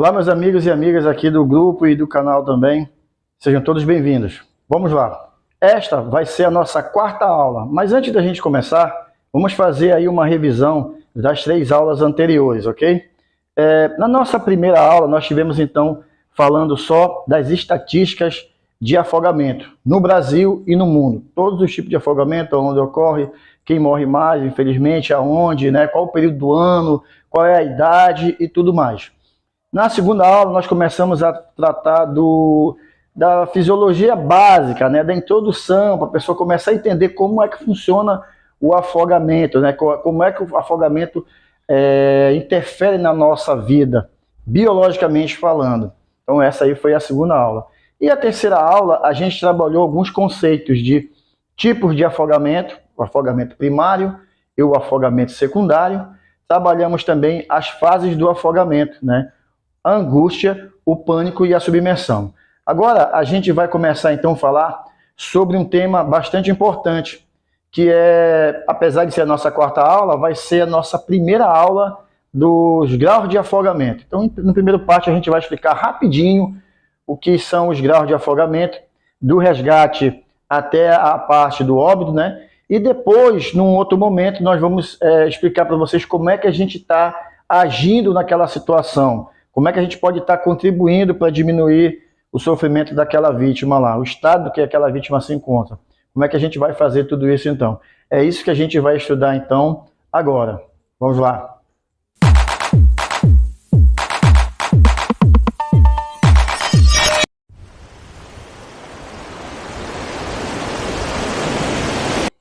Olá, meus amigos e amigas aqui do grupo e do canal também. Sejam todos bem-vindos. Vamos lá. Esta vai ser a nossa quarta aula, mas antes da gente começar, vamos fazer aí uma revisão das 3 aulas anteriores, ok? Na nossa primeira aula, nós tivemos então falando só das estatísticas de afogamento no Brasil e no mundo. Todos os tipos de afogamento, onde ocorre, quem morre mais, infelizmente, aonde, né? Qual o período do ano, qual é a idade e tudo mais. Na segunda aula, nós começamos a tratar da fisiologia básica, né, da introdução, para a pessoa começar a entender como é que funciona o afogamento, né, como é que o afogamento interfere na nossa vida, biologicamente falando. Então, essa aí foi a segunda aula. E a terceira aula, a gente trabalhou alguns conceitos de tipos de afogamento, o afogamento primário e o afogamento secundário. Trabalhamos também as fases do afogamento, né? A angústia, o pânico e a submersão. Agora a gente vai começar então a falar sobre um tema bastante importante, que é, apesar de ser a nossa quarta aula, vai ser a nossa primeira aula dos graus de afogamento. Então, no primeiro parte a gente vai explicar rapidinho o que são os graus de afogamento, do resgate até a parte do óbito, né? E depois, num outro momento, nós vamos explicar para vocês como é que a gente está agindo naquela situação. Como é que a gente pode estar contribuindo para diminuir o sofrimento daquela vítima lá, o estado que aquela vítima se encontra. Como é que a gente vai fazer tudo isso então? É isso que a gente vai estudar então agora. Vamos lá.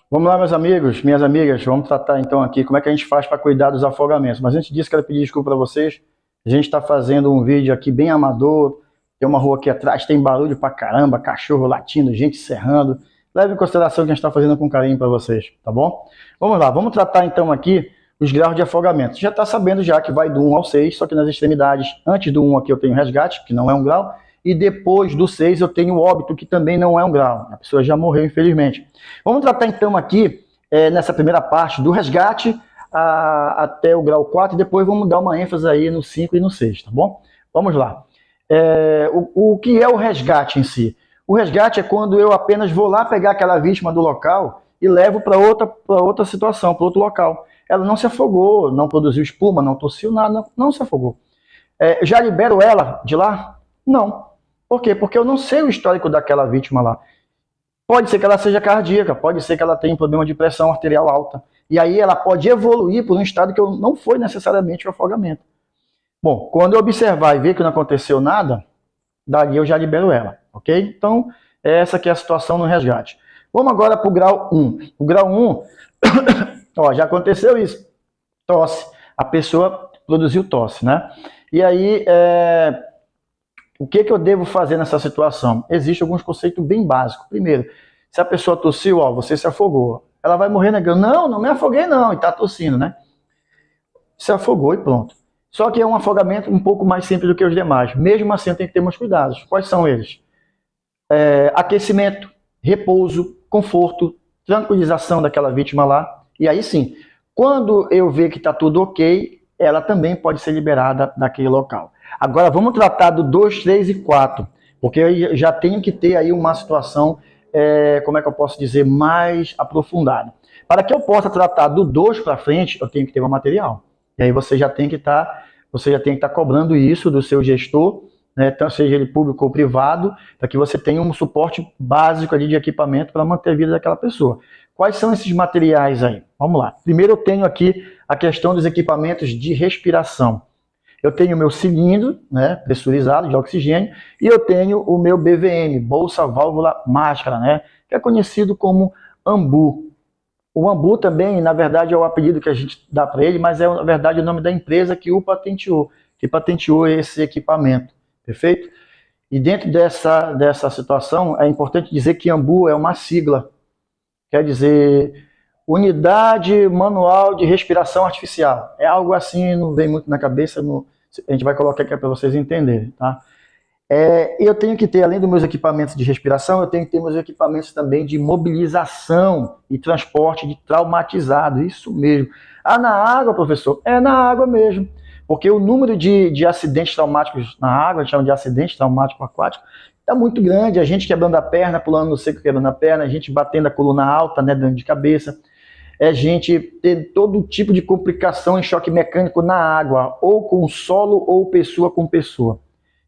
Vamos lá, meus amigos, minhas amigas, vamos tratar então aqui como é que a gente faz para cuidar dos afogamentos. Mas antes disso, quero pedir desculpa para vocês. A gente está fazendo um vídeo aqui bem amador, tem uma rua aqui atrás, tem barulho pra caramba, cachorro latindo, gente serrando. Leve em consideração que a gente está fazendo com carinho para vocês, tá bom? Vamos lá, vamos tratar então aqui os graus de afogamento. Você já está sabendo já que vai do 1 ao 6, só que nas extremidades, antes do 1 aqui eu tenho resgate, que não é um grau, e depois do 6 eu tenho óbito, que também não é um grau. A pessoa já morreu, infelizmente. Vamos tratar então aqui, nessa primeira parte, do resgate, até o grau 4, e depois vamos dar uma ênfase aí no 5 e no 6, tá bom? Vamos lá. O que é o resgate em si? O resgate é quando eu apenas vou lá pegar aquela vítima do local e levo para outra situação, para outro local. Ela não se afogou, não produziu espuma, não tossiu nada, não se afogou. Já libero ela de lá? Não. Por quê? Porque eu não sei o histórico daquela vítima lá. Pode ser que ela seja cardíaca, pode ser que ela tenha um problema de pressão arterial alta. E aí ela pode evoluir por um estado que não foi necessariamente o afogamento. Bom, quando eu observar e ver que não aconteceu nada, dali eu já libero ela, ok? Então, essa aqui é a situação no resgate. Vamos agora para o grau 1. O grau 1, ó, já aconteceu isso. Tosse. A pessoa produziu tosse, né? E aí, o que eu devo fazer nessa situação? Existem alguns conceitos bem básicos. Primeiro, se a pessoa tossiu, ó, você se afogou. Ela vai morrer negando, não me afoguei não, e tá tossindo, né? Se afogou e pronto. Só que é um afogamento um pouco mais simples do que os demais. Mesmo assim, tem que ter mais cuidados. Quais são eles? Aquecimento, repouso, conforto, tranquilização daquela vítima lá. E aí sim, quando eu ver que está tudo ok, ela também pode ser liberada daquele local. Agora vamos tratar do 2, 3 e 4, porque eu já tenho que ter aí uma situação, como é que eu posso dizer, mais aprofundada. Para que eu possa tratar do 2 para frente, eu tenho que ter um material. E aí você já tem que estar cobrando isso do seu gestor, né, tanto seja ele público ou privado, para que você tenha um suporte básico ali de equipamento para manter a vida daquela pessoa. Quais são esses materiais aí? Vamos lá. Primeiro eu tenho aqui a questão dos equipamentos de respiração. Eu tenho o meu cilindro, né, pressurizado de oxigênio, e eu tenho o meu BVM, bolsa, válvula, máscara, né, que é conhecido como AMBU. O AMBU também, na verdade, é o apelido que a gente dá para ele, mas é, na verdade, o nome da empresa que o patenteou, que patenteou esse equipamento, perfeito? E dentro dessa situação, é importante dizer que AMBU é uma sigla, quer dizer, Unidade Manual de Respiração Artificial. É algo assim, não vem muito na cabeça, a gente vai colocar aqui para vocês entenderem, tá? Eu tenho que ter, além dos meus equipamentos de respiração, eu tenho que ter meus equipamentos também de mobilização e transporte de traumatizado, isso mesmo. Ah, na água, professor? É na água mesmo. Porque o número de acidentes traumáticos na água, a gente chama de acidente traumático aquático, está muito grande. A gente quebrando a perna, pulando no seco, quebrando a perna, a gente batendo a coluna alta, né, dando de cabeça. É gente ter todo tipo de complicação em choque mecânico na água, ou com solo, ou pessoa com pessoa.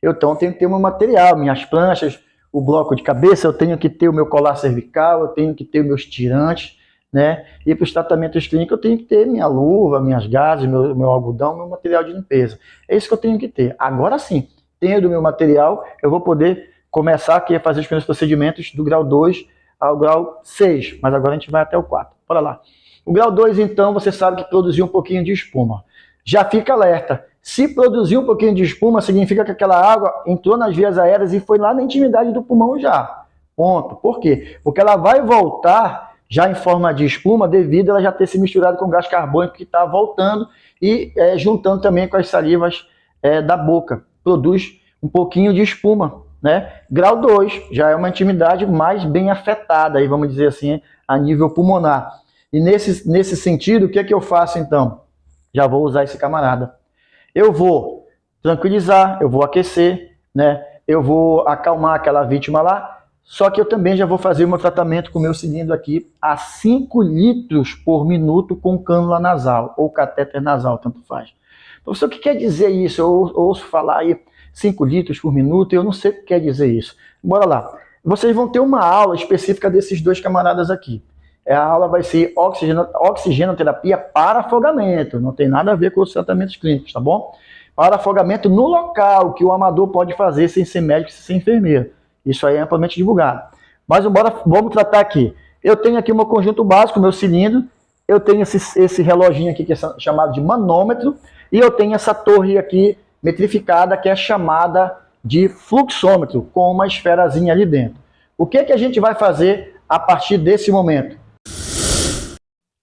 Então, eu tenho que ter o meu material, minhas pranchas, o bloco de cabeça, eu tenho que ter o meu colar cervical, eu tenho que ter os meus tirantes, né? E para os tratamentos clínicos, eu tenho que ter minha luva, minhas gases, meu algodão, meu material de limpeza. É isso que eu tenho que ter. Agora sim, tendo o meu material, eu vou poder começar aqui a fazer os primeiros procedimentos do grau 2 ao grau 6, mas agora a gente vai até o 4. Bora lá. O grau 2, então, você sabe que produziu um pouquinho de espuma. Já fica alerta. Se produzir um pouquinho de espuma, significa que aquela água entrou nas vias aéreas e foi lá na intimidade do pulmão já. Ponto. Por quê? Porque ela vai voltar já em forma de espuma devido a ela já ter se misturado com o gás carbônico que está voltando e juntando também com as salivas da boca. Produz um pouquinho de espuma, né? Grau 2 já é uma intimidade mais bem afetada, aí vamos dizer assim, a nível pulmonar. E nesse sentido, o que é que eu faço então? Já vou usar esse camarada. Eu vou tranquilizar, eu vou aquecer, né? Eu vou acalmar aquela vítima lá, só que eu também já vou fazer o meu tratamento com o meu cilindro aqui a 5 litros por minuto com cânula nasal, ou catéter nasal, tanto faz. Professor, o que quer dizer isso? Eu ouço falar aí 5 litros por minuto, eu não sei o que quer dizer isso. Bora lá. Vocês vão ter uma aula específica desses dois camaradas aqui. A aula vai ser oxigenoterapia para afogamento, não tem nada a ver com os tratamentos clínicos, tá bom? Para afogamento no local, que o amador pode fazer sem ser médico, sem ser enfermeiro. Isso aí é amplamente divulgado. Mas vamos tratar aqui. Eu tenho aqui o meu conjunto básico, meu cilindro, eu tenho esse reloginho aqui que é chamado de manômetro, e eu tenho essa torre aqui metrificada que é chamada de fluxômetro, com uma esferazinha ali dentro. O que a gente vai fazer a partir desse momento?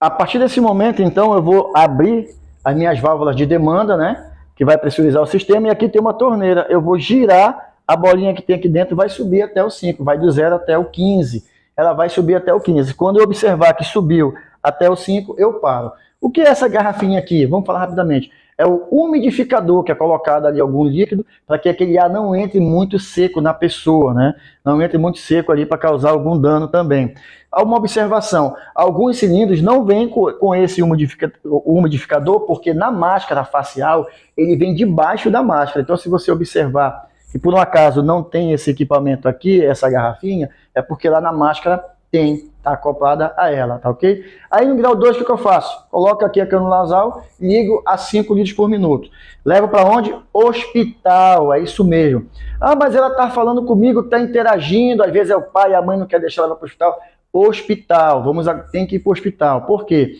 A partir desse momento, então, eu vou abrir as minhas válvulas de demanda, né? Que vai pressurizar o sistema, e aqui tem uma torneira. Eu vou girar a bolinha que tem aqui dentro, vai subir até o 5, vai do 0 até o 15. Ela vai subir até o 15. Quando eu observar que subiu até o 5, eu paro. O que é essa garrafinha aqui? Vamos falar rapidamente. É o umidificador que é colocado ali algum líquido para que aquele ar não entre muito seco na pessoa, né? Não entre muito seco ali para causar algum dano também. Há uma observação, alguns cilindros não vêm com esse umidificador porque na máscara facial ele vem debaixo da máscara. Então, se você observar que por um acaso não tem esse equipamento aqui, essa garrafinha, é porque lá na máscara tem, está acoplada a ela, tá ok? Aí no grau 2, o que eu faço? Coloco aqui a cânula nasal, ligo a 5 litros por minuto. Levo para onde? Hospital, é isso mesmo. Ah, mas ela está falando comigo, está interagindo, às vezes é o pai, a mãe não quer deixar ela para o hospital. Hospital, tem que ir para o hospital. Por quê?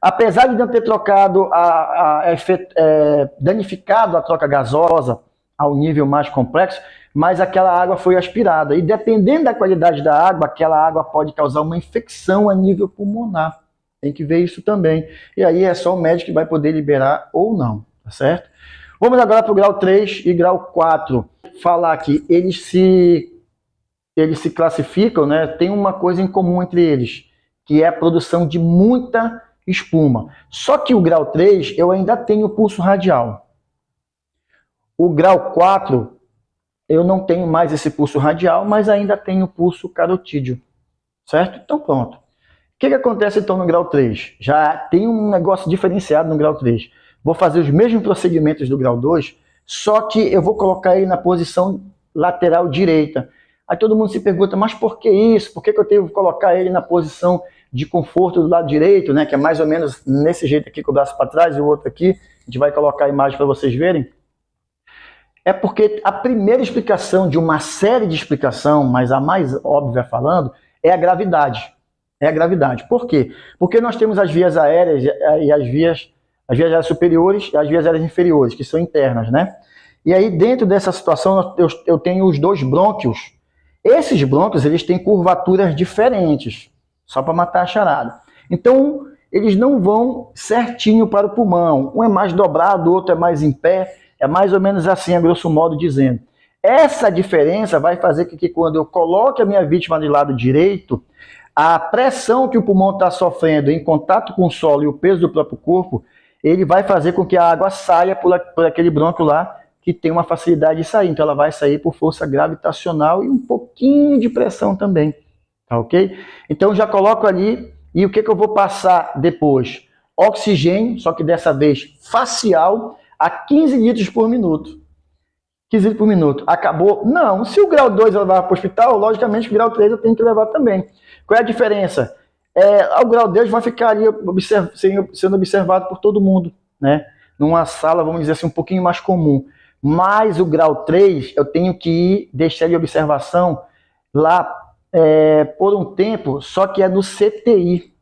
Apesar de não ter trocado, danificado a troca gasosa ao nível mais complexo, mas aquela água foi aspirada. E dependendo da qualidade da água, aquela água pode causar uma infecção a nível pulmonar. Tem que ver isso também. E aí é só o médico que vai poder liberar ou não, tá certo? Vamos agora para o grau 3 e grau 4. Falar que eles se classificam, né? Tem uma coisa em comum entre eles, que é a produção de muita espuma. Só que o grau 3 eu ainda tenho pulso radial. O grau 4 eu não tenho mais esse pulso radial, mas ainda tenho pulso carotídeo, certo? Então pronto. O que acontece então no grau 3? Já tem um negócio diferenciado no grau 3. Vou fazer os mesmos procedimentos do grau 2, só que eu vou colocar ele na posição lateral direita. Aí todo mundo se pergunta, mas por que isso? Por que eu tenho que colocar ele na posição de conforto do lado direito, né? Que é mais ou menos nesse jeito aqui, com o braço para trás e o outro aqui. A gente vai colocar a imagem para vocês verem. É porque a primeira explicação de uma série de explicação, mas a mais óbvia falando, é a gravidade. É a gravidade. Por quê? Porque nós temos as vias aéreas e as vias aéreas superiores e as vias aéreas inferiores, que são internas, né? E aí, dentro dessa situação, eu tenho os dois brônquios. Esses brônquios, eles têm curvaturas diferentes, só para matar a charada. Então, eles não vão certinho para o pulmão. Um é mais dobrado, o outro é mais em pé. É mais ou menos assim, a grosso modo dizendo. Essa diferença vai fazer com que quando eu coloque a minha vítima de lado direito, a pressão que o pulmão está sofrendo em contato com o solo e o peso do próprio corpo, ele vai fazer com que a água saia por aquele brônquio lá, que tem uma facilidade de sair. Então ela vai sair por força gravitacional e um pouquinho de pressão também, tá ok? Então já coloco ali, e o que eu vou passar depois? Oxigênio, só que dessa vez facial, a 15 litros por minuto. 15 litros por minuto. Acabou? Não. Se o grau 2 eu levar para o hospital, logicamente o grau 3 eu tenho que levar também. Qual é a diferença? O grau 2 vai ficar ali sendo observado por todo mundo, né? Numa sala, vamos dizer assim, um pouquinho mais comum. Mas o grau 3, eu tenho que ir, deixar de observação lá por um tempo, só que é no CTI.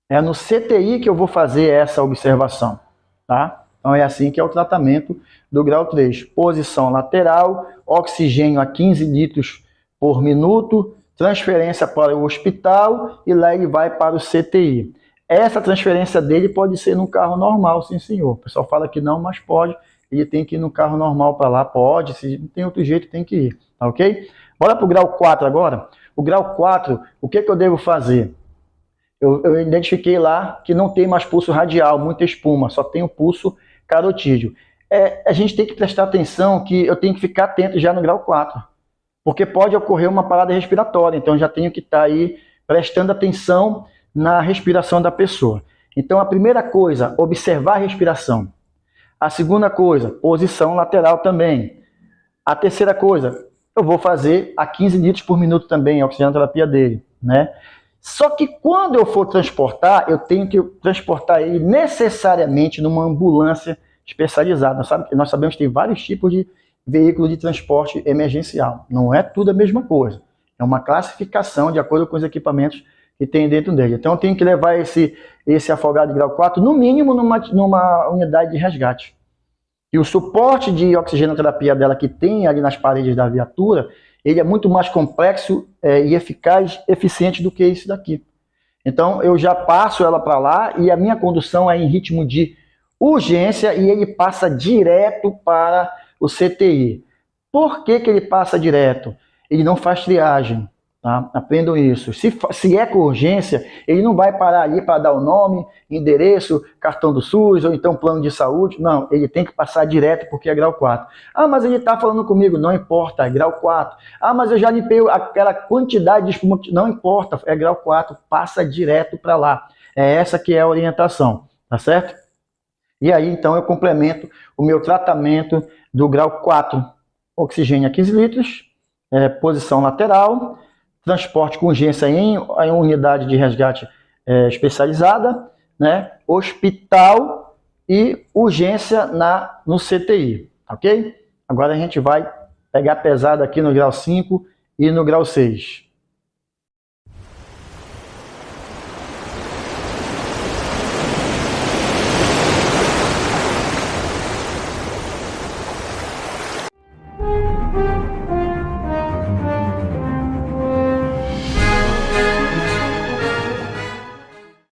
É no CTI que eu vou fazer essa observação, tá? Então é assim que é o tratamento do grau 3. Posição lateral, oxigênio a 15 litros por minuto, transferência para o hospital e lá ele vai para o CTI. Essa transferência dele pode ser num carro normal, sim senhor. O pessoal fala que não, mas pode. Ele tem que ir no carro normal para lá, pode. Se não tem outro jeito, tem que ir, tá ok? Bora para o grau 4 agora. O grau 4, o que eu devo fazer? Eu identifiquei lá que não tem mais pulso radial, muita espuma, só tem o pulso carotídeo. A gente tem que prestar atenção que eu tenho que ficar atento já no grau 4, porque pode ocorrer uma parada respiratória, então eu já tenho que estar aí prestando atenção na respiração da pessoa. Então a primeira coisa, observar a respiração. A segunda coisa, posição lateral também. A terceira coisa, eu vou fazer a 15 litros por minuto também, a oxigenoterapia dele, né? Só que quando eu for transportar, eu tenho que transportar ele necessariamente numa ambulância especializada. Nós sabemos que tem vários tipos de veículo de transporte emergencial. Não é tudo a mesma coisa. É uma classificação de acordo com os equipamentos que tem dentro dele. Então eu tenho que levar esse afogado de grau 4, no mínimo, numa unidade de resgate. E o suporte de oxigenoterapia dela que tem ali nas paredes da viatura, ele é muito mais complexo e eficaz, eficiente do que esse daqui. Então eu já passo ela para lá e a minha condução é em ritmo de urgência e ele passa direto para o CTI. Por que ele passa direto? Ele não faz triagem, tá? Aprendam isso. Se é com urgência, ele não vai parar ali para dar o nome, endereço, cartão do SUS ou então plano de saúde. Não, ele tem que passar direto porque é grau 4. Ah, mas ele está falando comigo. Não importa, é grau 4. Ah, mas eu já limpei aquela quantidade de espuma. Não importa, é grau 4. Passa direto para lá. É essa que é a orientação, tá certo? E aí, então, eu complemento o meu tratamento do grau 4. Oxigênio a 15 litros, posição lateral, transporte com urgência em unidade de resgate especializada, né? Hospital e urgência no CTI, ok? Agora a gente vai pegar pesado aqui no grau 5 e no grau 6.